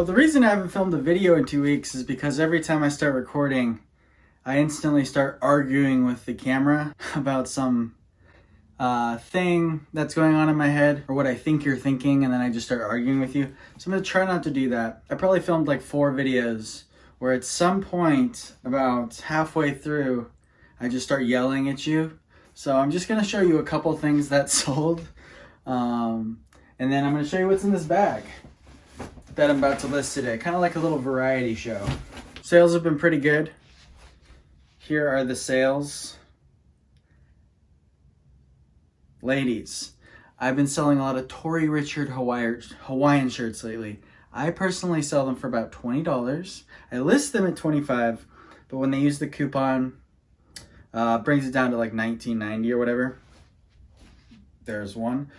Well, the reason I haven't filmed a video in 2 weeks is because every time I start recording, I instantly start arguing with the camera about some thing that's going on in my head or what I think you're thinking, and then I just start arguing with you. So I'm gonna try not to do that. I probably filmed like 4 videos where at some point about halfway through, I just start yelling at you. So I'm just gonna show you a couple things that sold. And then I'm gonna show you what's in this bag that I'm about to list today. Kind of like a little variety show. Sales have been pretty good. Here are the sales. Ladies, I've been selling a lot of Tory Richard Hawaiian shirts lately. I personally sell them for about $20. I list them at $25, but when they use the coupon, brings it down to like $19.90 or whatever. There's one.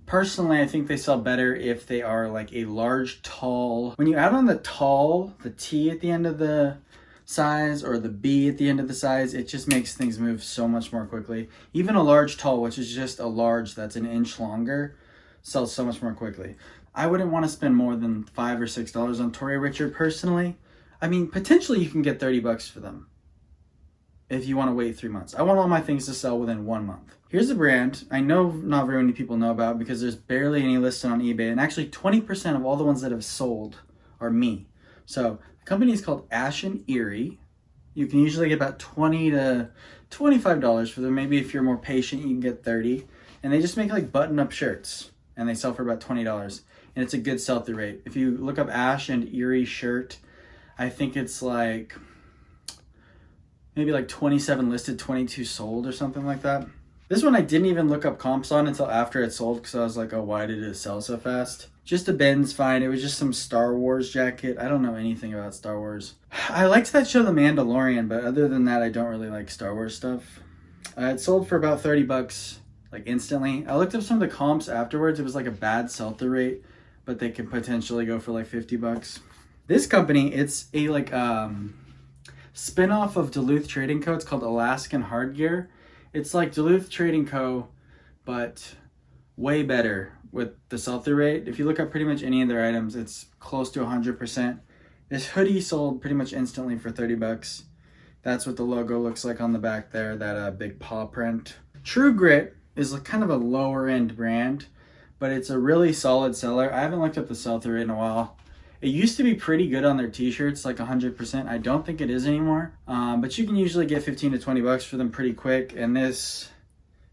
Personally, I think they sell better if they are like a large, tall. When you add on the tall, the T at the end of the size or the B at the end of the size, it just makes things move so much more quickly. Even a large tall, which is just a large that's an inch longer, sells so much more quickly. I wouldn't want to spend more than $5 or $6 on Tory Richard personally. I mean, potentially you can get $30 for them if you want to wait 3 months. I want all my things to sell within 1 month. Here's a brand I know not very many people know about because there's barely any listed on eBay, and actually 20% of all the ones that have sold are me. So the company is called Ash and Erie. You can usually get about $20 to $25 for them. Maybe if you're more patient, you can get $30. And they just make like button-up shirts, and they sell for about $20. And it's a good sell-through rate. If you look up Ash and Erie shirt, I think it's like maybe like 27 listed, 22 sold or something like that. This one I didn't even look up comps on until after it sold because I was like, oh, why did it sell so fast? Just a Ben's fine. It was just some Star Wars jacket. I don't know anything about Star Wars. I liked that show The Mandalorian, but other than that, I don't really like Star Wars stuff. It sold for about $30, like instantly. I looked up some of the comps afterwards. It was like a bad sell-through rate, but they could potentially go for like $50. This company, it's a like spin-off of Duluth Trading Co. It's called Alaskan Hard Gear. It's like Duluth Trading Co., but way better with the sell-through rate. If you look up pretty much any of their items, it's close to 100%. This hoodie sold pretty much instantly for $30. That's what the logo looks like on the back there, that big paw print. True Grit is kind of a lower end brand, but it's a really solid seller. I haven't looked up the sell-through rate in a while. It used to be pretty good on their t-shirts, like 100%. I don't think it is anymore, but you can usually get 15 to $20 for them pretty quick. And this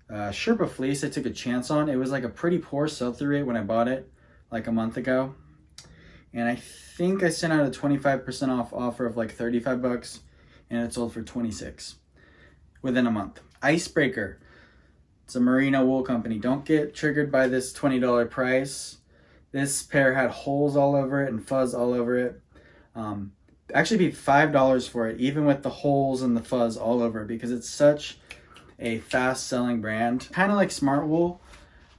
Sherpa fleece I took a chance on. It was like a pretty poor sell-through rate when I bought it like a month ago. And I think I sent out a 25% off offer of like $35, and it sold for $26 within a month. Icebreaker, it's a merino wool company. Don't get triggered by this $20 price. This pair had holes all over it and fuzz all over it. Actually paid $5 for it, even with the holes and the fuzz all over it, because it's such a fast-selling brand. Kind of like Smart Wool,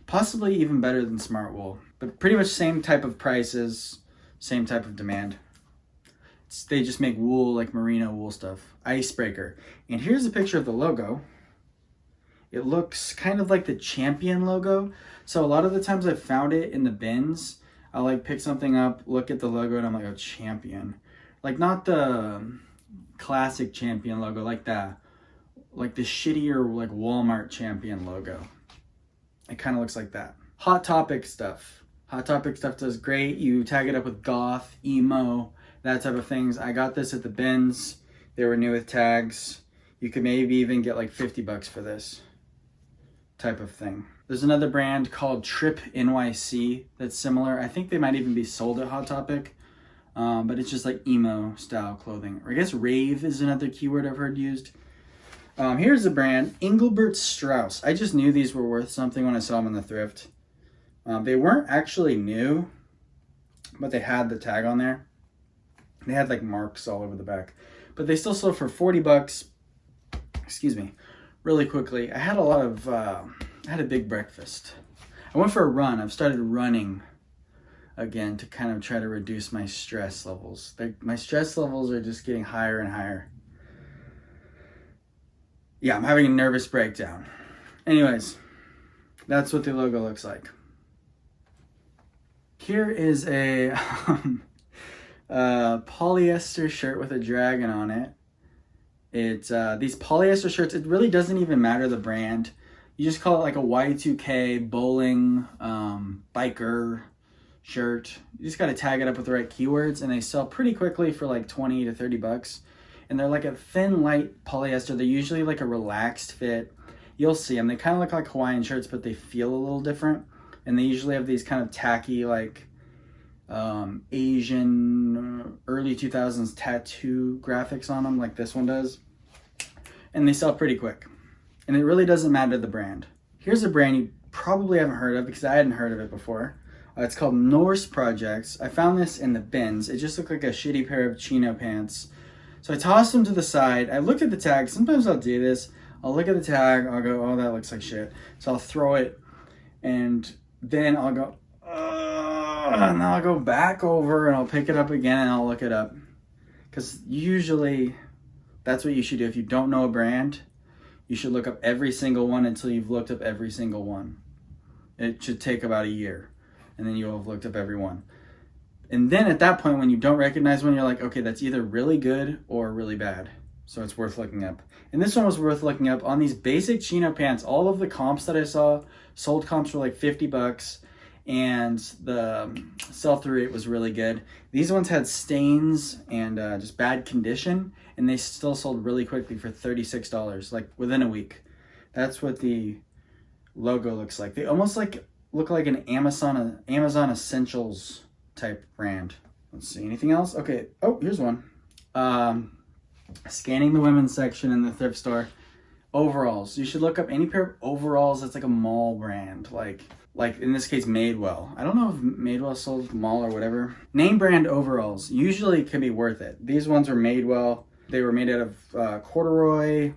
possibly even better than Smart Wool, but pretty much same type of prices, same type of demand. They just make wool, like merino wool stuff. Icebreaker. And here's a picture of the logo. It looks kind of like the Champion logo. So a lot of the times I've found it in the bins, I'll like pick something up, look at the logo, and I'm like, oh, Champion. Like not the classic Champion logo, like the shittier like Walmart Champion logo. It kind of looks like that. Hot Topic stuff. Hot Topic stuff does great. You tag it up with goth, emo, that type of things. I got this at the bins. They were new with tags. You could maybe even get like $50 for this type of thing. There's another brand called Trip NYC that's similar. I think they might even be sold at Hot Topic, but it's just like emo style clothing. Or I guess rave is another keyword I've heard used. Here's a brand, Engelbert Strauss. I just knew these were worth something when I saw them in the thrift. They weren't actually new, but they had the tag on there. They had like marks all over the back, but they still sold for $40. Excuse me. Really quickly, I had a big breakfast. I went for a run. I've started running again to kind of try to reduce my stress levels. My stress levels are just getting higher and higher. Yeah, I'm having a nervous breakdown. Anyways, that's what the logo looks like. Here is a Polyester shirt with a dragon on it. It's these polyester shirts, it really doesn't even matter the brand. You just call it like a Y2K bowling biker shirt. You just got to tag it up with the right keywords, and they sell pretty quickly for like 20 to 30 bucks. And they're like a thin, light polyester. They're usually like a relaxed fit. You'll see them. They kind of look like Hawaiian shirts, but they feel a little different. And they usually have these kind of tacky, like Asian early 2000s tattoo graphics on them, like this one does. And they sell pretty quick. And it really doesn't matter the brand. Here's a brand you probably haven't heard of because I hadn't heard of it before. It's called Norse Projects. I found this in the bins. It just looked like a shitty pair of chino pants. So I tossed them to the side. I looked at the tag. Sometimes I'll do this. I'll look at the tag. I'll go, oh, that looks like shit. So I'll throw it. And then I'll go, and then I'll go back over and I'll pick it up again and I'll look it up. Because usually that's what you should do. If you don't know a brand, you should look up every single one until you've looked up every single one. It should take about a year. And then you'll have looked up every one. And then at that point, when you don't recognize one, you're like, okay, that's either really good or really bad. So it's worth looking up. And this one was worth looking up. On these basic chino pants, all of the comps that I saw, sold comps for like 50 bucks. And the sell-through rate was really good. These ones had stains and just bad condition. And they still sold really quickly for $36, like within a week. That's what the logo looks like. They almost like look like an Amazon Essentials type brand. Let's see, anything else? Okay, oh, here's one. Scanning the women's section in the thrift store. Overalls. You should look up any pair of overalls that's like a mall brand, like in this case Madewell. I don't know if Madewell sold mall or whatever. Name brand overalls usually can be worth it. These ones are Madewell. They were made out of corduroy.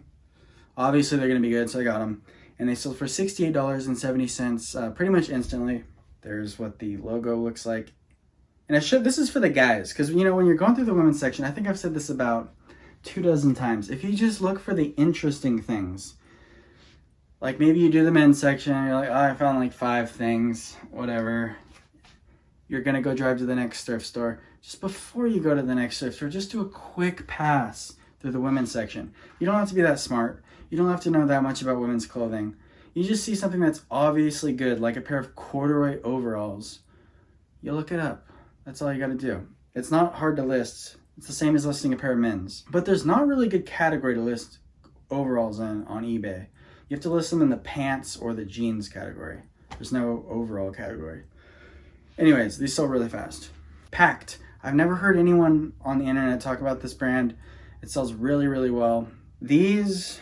Obviously they're gonna be good, so I got them. And they sold for $68.70 pretty much instantly. There's what the logo looks like. And this is for the guys, because you know when you're going through the women's section, I think I've said this about 24 times. If you just look for the interesting things, like maybe you do the men's section and you're like, oh, I found like 5 things, whatever. You're gonna go drive to the next thrift store. Just before you go to the next thrift store, just do a quick pass through the women's section. You don't have to be that smart. You don't have to know that much about women's clothing. You just see something that's obviously good, like a pair of corduroy overalls. You look it up. That's all you gotta do. It's not hard to list. It's the same as listing a pair of men's. But there's not really a good category to list overalls in on eBay. You have to list them in the pants or the jeans category. There's no overall category. Anyways, these sell really fast. Packed. I've never heard anyone on the internet talk about this brand. It sells really, really well. These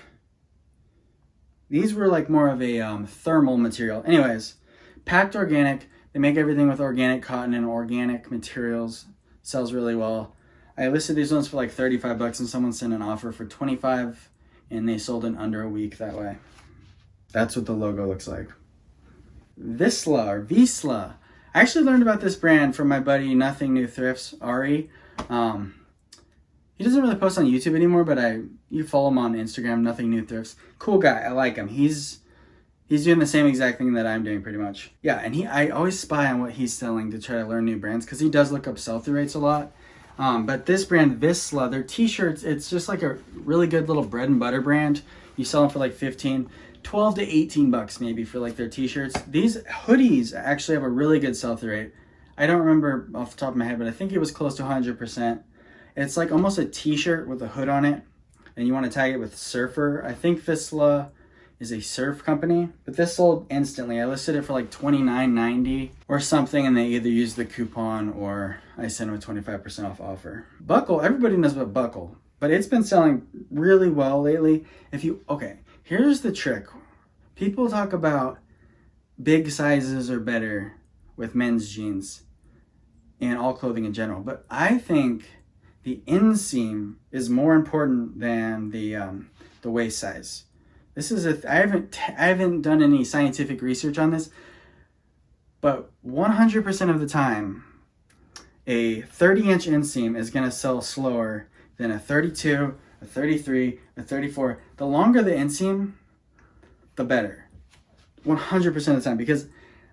were like more of a thermal material. Anyways, packed organic. They make everything with organic cotton and organic materials. Sells really well. I listed these ones for like 35 bucks and someone sent an offer for 25 and they sold in under a week that way. That's what the logo looks like. Visla. I actually learned about this brand from my buddy Nothing New Thrifts, Ari. He doesn't really post on YouTube anymore, but you follow him on Instagram, Nothing New Thrifts. Cool guy, I like him. He's doing the same exact thing that I'm doing pretty much. Yeah, and I always spy on what he's selling to try to learn new brands because he does look up sell-through rates a lot. But this brand, Visla, their t-shirts, it's just like a really good little bread and butter brand. You sell them for like 12 to 18 bucks maybe for like their t-shirts. These hoodies actually have a really good sell-through rate. I don't remember off the top of my head, but I think it was close to 100%. It's like almost a t-shirt with a hood on it, and you want to tag it with surfer. I think Visla is a surf company, but this sold instantly. I listed it for like $29.90 or something, and they either used the coupon or I sent them a 25% off offer. Buckle, everybody knows about Buckle, but it's been selling really well lately. Here's the trick. People talk about big sizes are better with men's jeans and all clothing in general, but I think the inseam is more important than the waist size. This is I haven't done any scientific research on this, but 100% of the time, a 30-inch inseam is going to sell slower than a 32, a 33, a 34. The longer the inseam, the better. 100% of the time, because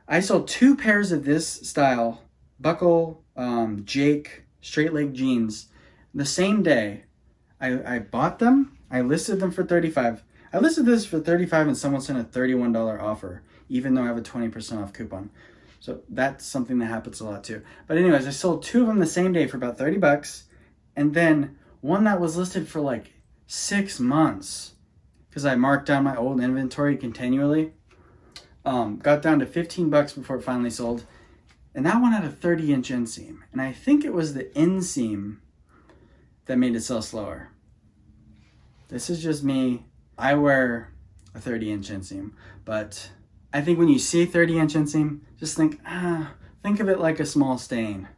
I sold 2 pairs of this style, Buckle, Jake, straight leg jeans. The same day, I bought them. I listed them for $35. I listed this for $35 and someone sent a $31 offer, even though I have a 20% off coupon. So that's something that happens a lot too. But anyways, I sold 2 of them the same day for about $30. And then one that was listed for like 6 months, because I marked down my old inventory continually, got down to $15 before it finally sold. And that one had a 30-inch inseam. And I think it was the inseam that made it sell slower. This is just me. I wear a 30-inch inseam, but I think when you see 30-inch inseam, just think of it like a small stain.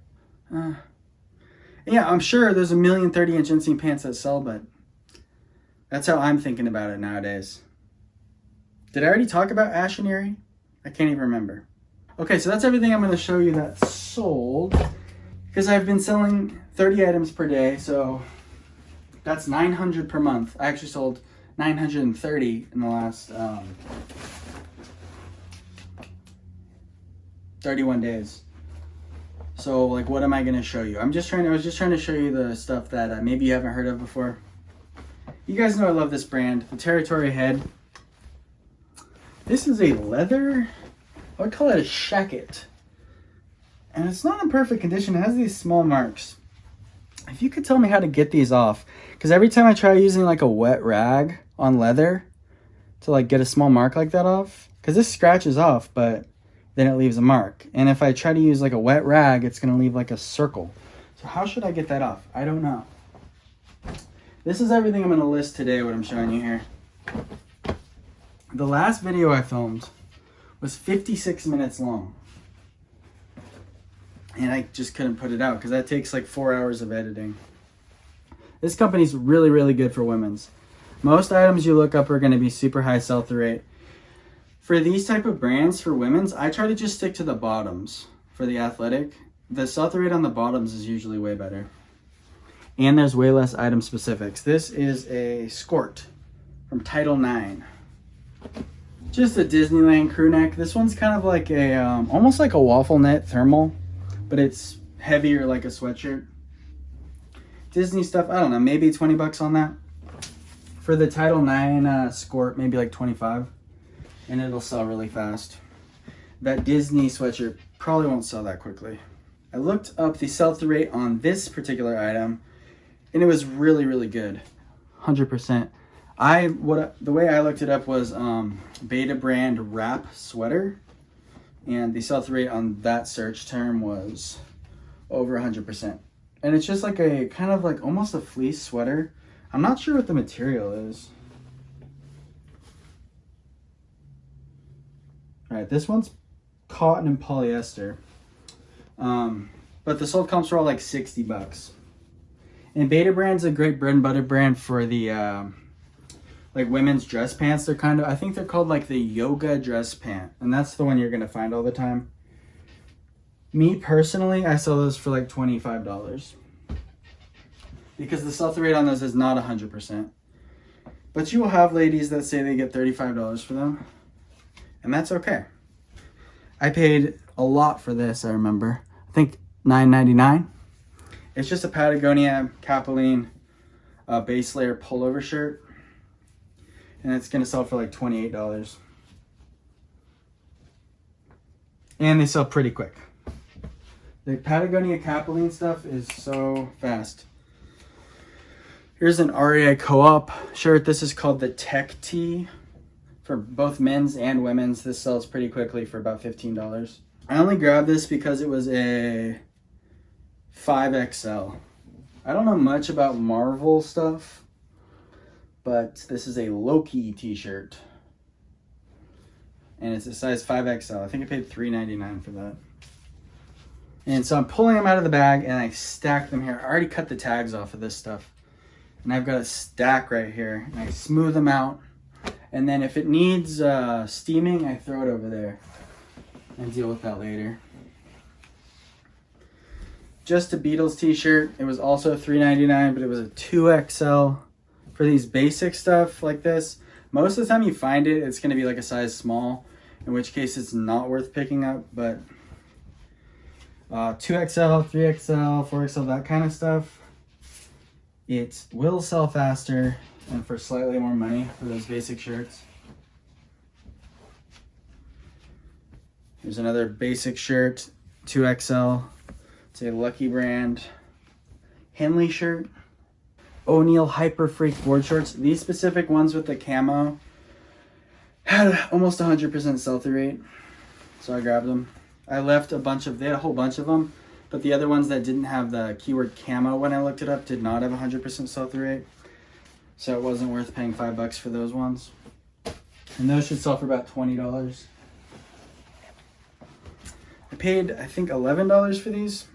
Yeah, I'm sure there's a million 30-inch inseam pants that sell, but that's how I'm thinking about it nowadays. Did I already talk about Ash and Erie? I can't even remember. Okay, so that's everything I'm going to show you that sold, because I've been selling 30 items per day, so that's 900 per month. I actually sold 930 in the last 31 days. So like, what am I going to show you? I was just trying to show you the stuff that maybe you haven't heard of before. You guys know I love this brand, the Territory Head. This is a leather, I would call it a shacket. And it's not in perfect condition. It has these small marks. If you could tell me how to get these off, because every time I try using like a wet rag on leather to like get a small mark like that off, because this scratches off, but then it leaves a mark. And if I try to use like a wet rag, it's going to leave like a circle. So how should I get that off? I don't know. This is everything I'm going to list today, what I'm showing you here. The last video I filmed was 56 minutes long. And I just couldn't put it out because that takes like 4 hours of editing. This company's really, really good for women's. Most items you look up are going to be super high sell-through rate. For these type of brands, for women's, I try to just stick to the bottoms. For the athletic, the sell-through rate on the bottoms is usually way better. And there's way less item specifics. This is a skort from Title IX. Just a Disneyland crew neck. This one's kind of like a, almost like a waffle knit thermal, but it's heavier like a sweatshirt. Disney stuff, I don't know, maybe 20 bucks on that. For the Title IX skort, maybe like 25, and it'll sell really fast. That Disney sweatshirt probably won't sell that quickly. I looked up the sell-through rate on this particular item, and it was really, really good, 100%. The way I looked it up was Beta brand wrap sweater, and the sell-through rate on that search term was over 100%. And it's just like a kind of like almost a fleece sweater. I'm not sure what the material is. All right, this one's cotton and polyester. But the sold comps were all like 60 bucks. And Beta brand's a great bread and butter brand for the like women's dress pants. They're kind of, I think they're called like the yoga dress pant, and that's the one you're gonna find all the time. Me personally, I sell those for like $25 because the sell-through rate on those is not 100%. But you will have ladies that say they get $35 for them, and that's okay. I paid a lot for this, I remember. I think $9.99. It's just a Patagonia Capilene base layer pullover shirt, and it's gonna sell for like $28. And they sell pretty quick. The Patagonia Capilene stuff is so fast. Here's an REI Co-op shirt. This is called the Tech Tee for both men's and women's. This sells pretty quickly for about $15. I only grabbed this because it was a 5XL. I don't know much about Marvel stuff, but this is a Loki t-shirt. And it's a size 5XL. I think I paid $3.99 for that. And so I'm pulling them out of the bag and I stack them here. I already cut the tags off of this stuff. And I've got a stack right here. And I smooth them out. And then if it needs steaming, I throw it over there and deal with that later. Just a Beatles t-shirt. It was also $3.99, but it was a 2XL. For these basic stuff like this, most of the time you find it, it's going to be like a size small, in which case it's not worth picking up. But 2XL, 3XL, 4XL, that kind of stuff. It will sell faster and for slightly more money for those basic shirts. Here's another basic shirt, 2XL. It's a Lucky Brand Henley shirt. O'Neill Hyper Freak board shorts. These specific ones with the camo had almost 100% sell-through rate, so I grabbed them. I left a bunch of, they had a whole bunch of them, but the other ones that didn't have the keyword camo when I looked it up did not have 100% sell-through rate, so it wasn't worth paying $5 for those ones. And those should sell for about $20. I paid, I think, $11 for these.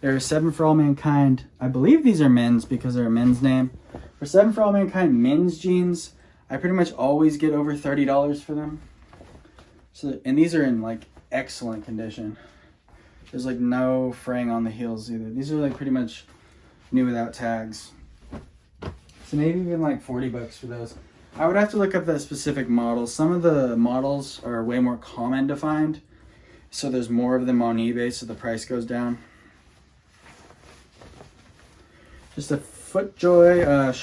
There are 7 for All Mankind. I believe these are men's because they're a men's name. For 7 for All Mankind men's jeans, I pretty much always get over $30 for them. So, and these are in like excellent condition. There's like no fraying on the heels either. These are like pretty much new without tags. So maybe even like $40 for those. I would have to look up the specific models. Some of the models are way more common to find, so there's more of them on eBay, so the price goes down. Just a FootJoy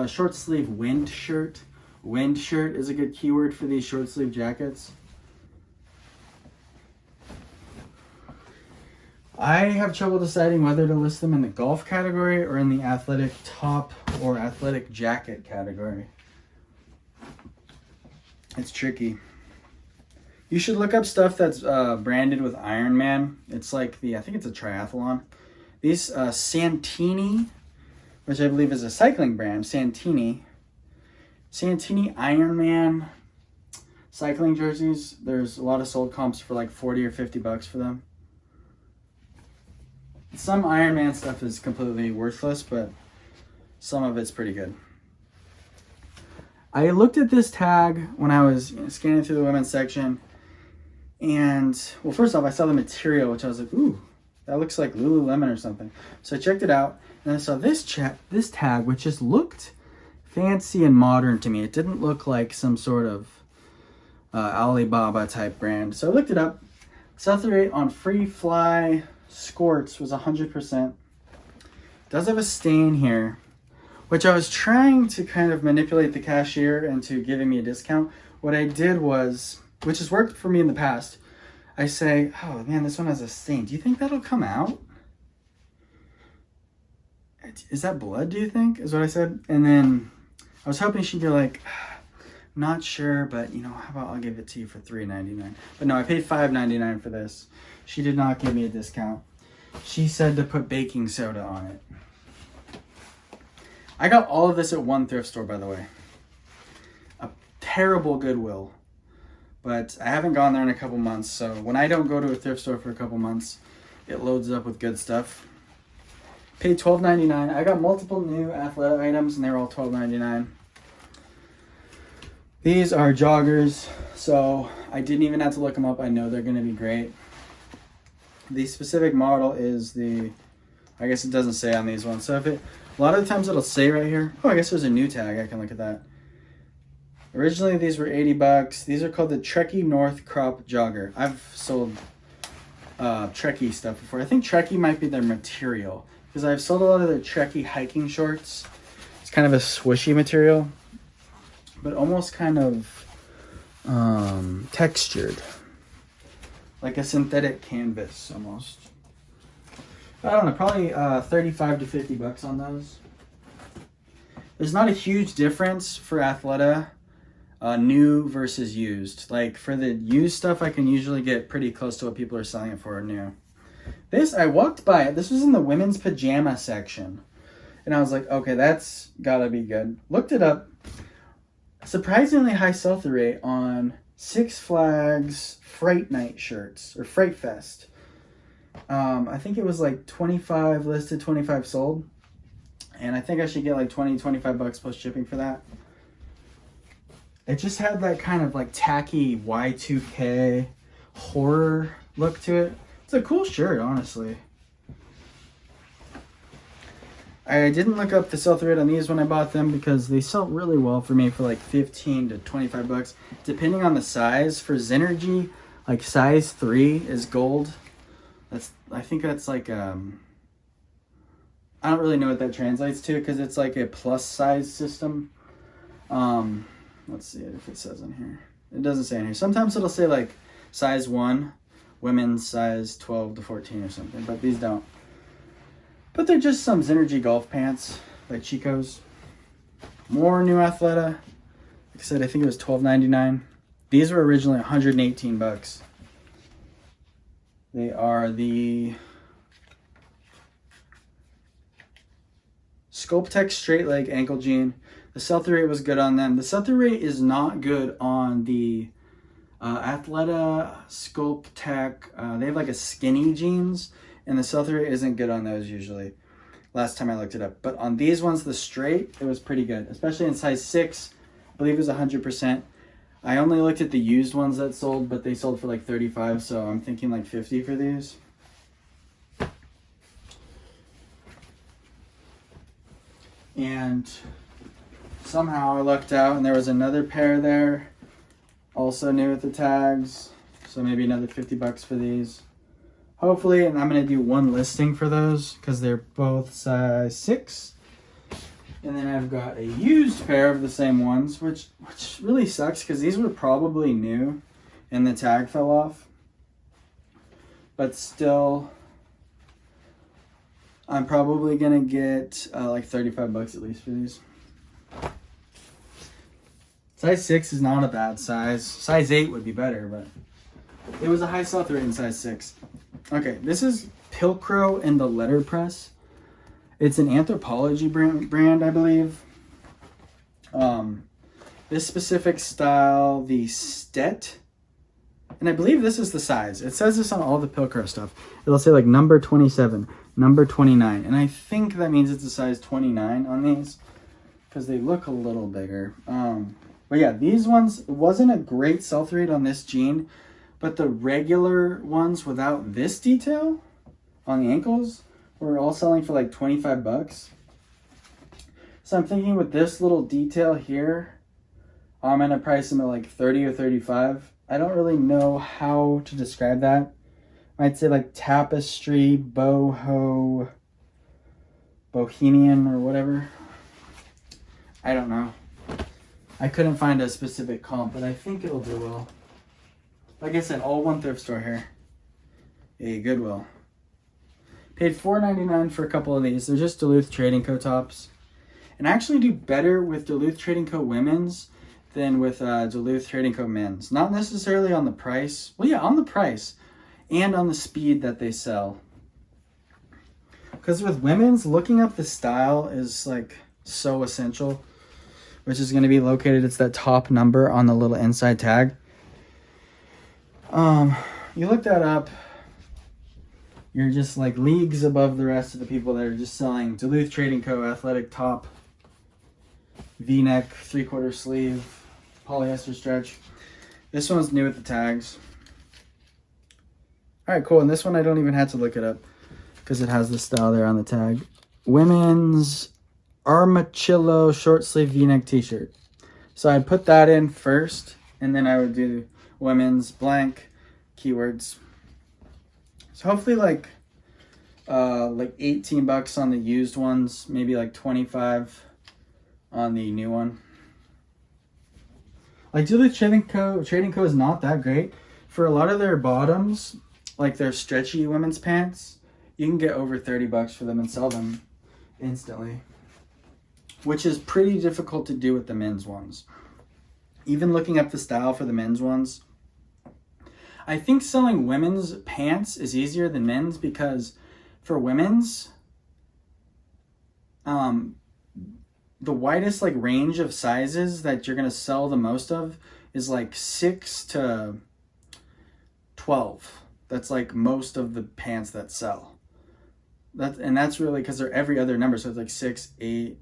short sleeve wind shirt. Wind shirt is a good keyword for these short sleeve jackets. I have trouble deciding whether to list them in the golf category or in the athletic top or athletic jacket category. It's tricky. You should look up stuff that's branded with Ironman. It's like I think it's a triathlon. These Santini, which I believe is a cycling brand, Santini Ironman cycling jerseys. There's a lot of sold comps for like 40 or $50 for them. Some Ironman stuff is completely worthless, but some of it's pretty good. I looked at this tag when I was scanning through the women's section, and well, first off, I saw the material, which I was like, ooh, that looks like Lululemon or something. So I checked it out, and I saw this tag, which just looked fancy and modern to me. It didn't look like some sort of Alibaba type brand. So I looked it up. Sell-through rate on Free Fly Skorts was 100%. Does have a stain here, which I was trying to kind of manipulate the cashier into giving me a discount. What I did was, which has worked for me in the past, I say, oh man, this one has a stain. Do you think that'll come out? Is that blood, do you think? Is what I said. And then I was hoping she'd be like, not sure, but you know, how about I'll give it to you for $3.99. But no, I paid $5.99 for this. She did not give me a discount. She said to put baking soda on it. I got all of this at one thrift store, by the way. A terrible Goodwill. But I haven't gone there in a couple months, so when I don't go to a thrift store for a couple months, it loads up with good stuff. Paid $12.99. I got multiple new Athleta items, and they were all $12.99. These are joggers, so I didn't even have to look them up. I know they're going to be great. The specific model is I guess it doesn't say on these ones. So a lot of the times it'll say right here. Oh, I guess there's a new tag. I can look at that. Originally, these were $80. These are called the Trekkie North Crop Jogger. I've sold Trekkie stuff before. I think Trekkie might be their material, because I've sold a lot of their Trekkie hiking shorts. It's kind of a swishy material, but almost kind of textured, like a synthetic canvas almost. I don't know, probably $35 to $50 on those. There's not a huge difference for Athleta, new versus used. Like for the used stuff, I can usually get pretty close to what people are selling it for new. This, I walked by it. This was in the women's pajama section. And I was like, okay, that's gotta be good. Looked it up. Surprisingly high sell-through rate on Six Flags Fright Night shirts, or Fright Fest. I think it was like 25 listed, 25 sold. And I think I should get like 20-25 plus shipping for that. It just had that kind of like tacky Y2K horror look to it. It's a cool shirt, honestly. I didn't look up the sell-through rate on these when I bought them because they sell really well for me for like 15 to 25 bucks. Depending on the size, for Zenergy, Like size 3 is gold. I think that's like I don't really know what that translates to because it's like a plus size system. Let's see if it says in here. It doesn't say in here. Sometimes it'll say like size 1, women's size 12 to 14 or something, but these don't. But they're just some Synergy golf pants by Chico's. More new Athleta. Like I said, I think it was $12.99. These were originally $118. They are the Sculptex straight leg ankle jean. The sell-through rate was good on them. The sell-through rate is not good on the Athleta Sculptec. They have like a skinny jeans, and the sell-through rate isn't good on those usually. Last time I looked it up. But on these ones, the straight, it was pretty good, especially in size 6. I believe it was 100%. I only looked at the used ones that sold, but they sold for like 35, so I'm thinking like 50 for these. And somehow I lucked out, and there was another pair there, also new with the tags, so maybe another $50 for these. Hopefully, and I'm going to do one listing for those because they're both size 6. And then I've got a used pair of the same ones, which really sucks because these were probably new and the tag fell off. But still, I'm probably going to get like $35 at least for these. Size 6 is not a bad size. Size 8 would be better, but it was a high sell-through rate in size 6. Okay, this is Hillcrew in the letterpress. It's an Anthropology brand, I believe. This specific style, the Stet, and I believe this is the size. It says this on all the Hillcrew stuff. It'll say like number 27, number 29, and I think that means it's a size 29 on these because they look a little bigger. But yeah, these ones, it wasn't a great sell-through rate on this jean, but the regular ones without this detail on the ankles were all selling for like $25. So I'm thinking with this little detail here, I'm going to price them at like 30 or 35. I don't really know how to describe that. I'd say like tapestry, boho, bohemian or whatever. I don't know. I couldn't find a specific comp, but I think it'll do well. Like I said, all one thrift store here. Hey, Goodwill. Paid $4.99 for a couple of these. They're just Duluth Trading Co. tops. And I actually do better with Duluth Trading Co. women's than with Duluth Trading Co. men's. Not necessarily on the price. Well, yeah, on the price. And on the speed that they sell. Because with women's, looking up the style is like so essential. Which is going to be located, it's that top number on the little inside tag. You look that up, you're just like leagues above the rest of the people that are just selling Duluth Trading Co. athletic top, V-neck, 3/4 sleeve, polyester stretch. This one's new with the tags. All right, cool. And this one I don't even have to look it up because it has the style there on the tag. Women's Armachillo short sleeve V-neck t-shirt. So I'd put that in first, and then I would do women's blank keywords. So hopefully like $18 on the used ones, maybe like 25 on the new one. Like Duluth Trading Co. is not that great. For a lot of their bottoms, like their stretchy women's pants, you can get over $30 for them and sell them instantly. Which is pretty difficult to do with the men's ones. Even looking up the style for the men's ones, I think selling women's pants is easier than men's because for women's, the widest like range of sizes that you're going to sell the most of is like 6 to 12. That's like most of the pants that sell. That's really because they're every other number. So it's like 6, 8.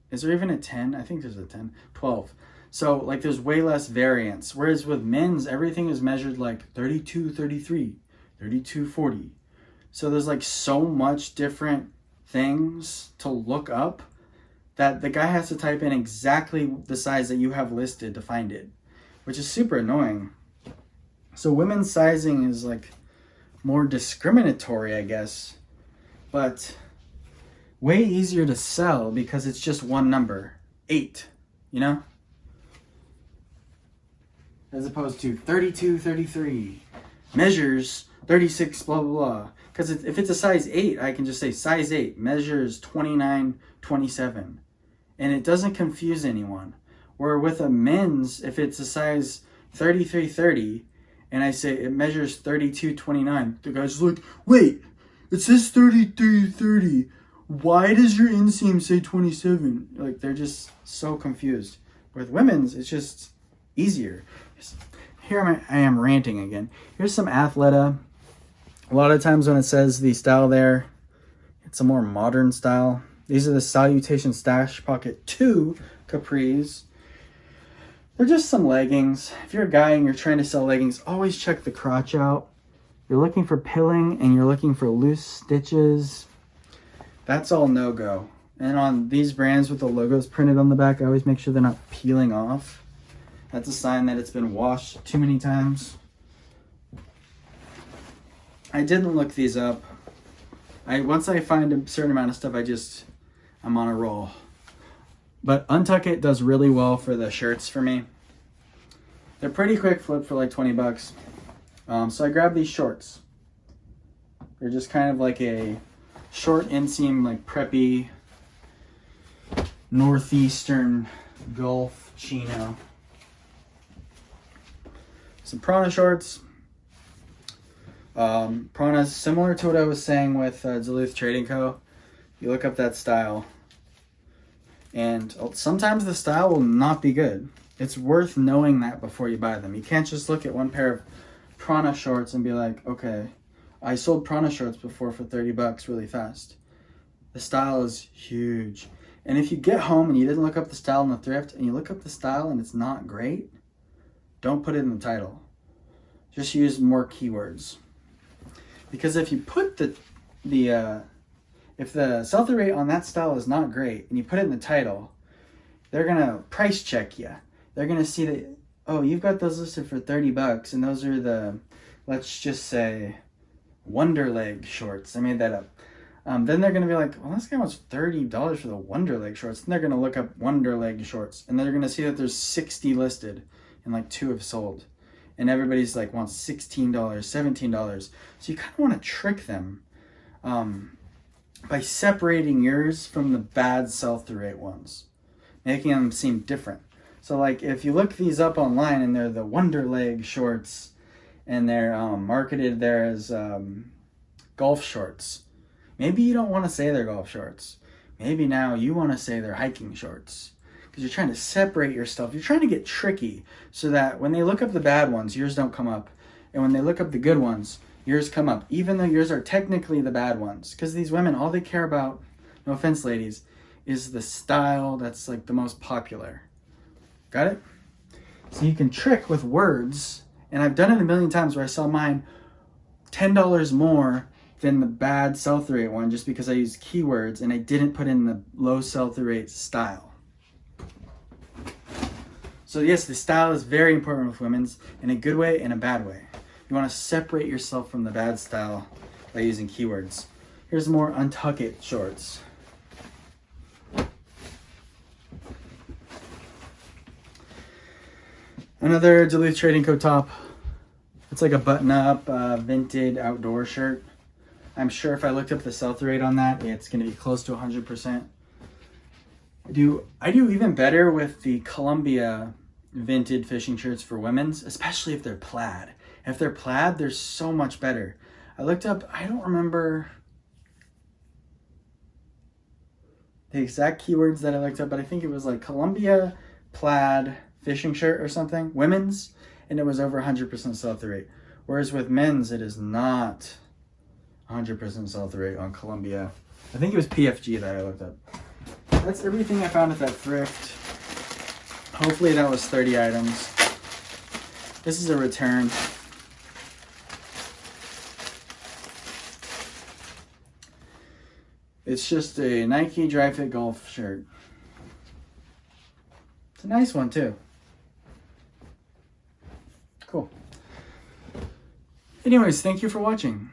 Is there even a 10? I think there's a 10. 12. So like there's way less variance. Whereas with men's, everything is measured like 32, 33, 32, 40. So there's like so much different things to look up that the guy has to type in exactly the size that you have listed to find it, which is super annoying. So women's sizing is like more discriminatory, I guess, but way easier to sell because it's just one number, 8, you know? As opposed to 32, 33, measures 36, blah, blah, blah. Because if it's a size 8, I can just say size 8, measures 29, 27. And it doesn't confuse anyone. Where with a men's, if it's a size 33, 30, and I say it measures 32, 29, the guy's like, wait, it says 33, 30. Why does your inseam say 27? Like, they're just so confused. With women's, it's just easier. Here I am ranting again. Here's some Athleta. A lot of times when it says the style there, it's a more modern style. These are the Salutation Stash Pocket 2 capris. They're just some leggings. If you're a guy and you're trying to sell leggings, always check the crotch out. You're looking for pilling and you're looking for loose stitches. That's all no-go. And on these brands with the logos printed on the back, I always make sure they're not peeling off. That's a sign that it's been washed too many times. I didn't look these up. Once I find a certain amount of stuff, I'm on a roll. But Untuck It does really well for the shirts for me. They're pretty quick flip for like 20 bucks. So I grabbed these shorts. They're just kind of like a short inseam, like preppy, northeastern Gulf chino. Some Prana shorts. Prana's similar to what I was saying with Duluth Trading Co. You look up that style, and sometimes the style will not be good. It's worth knowing that before you buy them. You can't just look at one pair of Prana shorts and be like, okay, I sold Prana shorts before for 30 bucks really fast. The style is huge. And if you get home and you didn't look up the style in the thrift, and you look up the style and it's not great, don't put it in the title. Just use more keywords. Because if you put if the sell-through rate on that style is not great and you put it in the title, they're going to price check you. They're going to see that, oh, you've got those listed for 30 bucks and those are the, let's just say, Wonder Leg shorts. I made that up. Then they're going to be like, well, this guy wants $30 for the Wonder Leg shorts. And they're going to look up Wonder Leg shorts. And they're going to see that there's 60 listed and like 2 have sold. And everybody's like wants $16, $17. So you kind of want to trick them by separating yours from the bad sell-through rate ones, making them seem different. So like if you look these up online and they're the Wonder Leg shorts and they're marketed there as golf shorts, maybe you don't want to say they're golf shorts. Maybe now you want to say they're hiking shorts. Because you're trying to separate your stuff. You're trying to get tricky so that when they look up the bad ones, yours don't come up. And when they look up the good ones, yours come up. Even though yours are technically the bad ones. Because these women, all they care about, no offense ladies, is the style that's like the most popular. Got it? So you can trick with words. And I've done it a million times where I sell mine $10 more than the bad sell-through rate one just because I used keywords and I didn't put in the low sell-through rate style. So yes, the style is very important with women's in a good way and a bad way. You want to separate yourself from the bad style by using keywords. Here's more Untuck It shorts. Another Duluth Trading Co. top. It's like a button-up, vintage outdoor shirt. I'm sure if I looked up the sell-through rate on that, it's going to be close to 100%. I do even better with the Columbia vintage fishing shirts for women's, especially if they're plaid. If they're plaid, they're so much better. I looked up, I don't remember the exact keywords that I looked up, but I think it was like Columbia plaid fishing shirt or something, women's, and it was over 100% sell-through rate. Whereas with men's, it is not 100% sell-through rate on Columbia. I think it was PFG that I looked up. That's everything I found at that thrift. Hopefully that was 30 items. This is a return. It's just a Nike Dry Fit Golf shirt. It's a nice one too. Cool. Anyways, thank you for watching.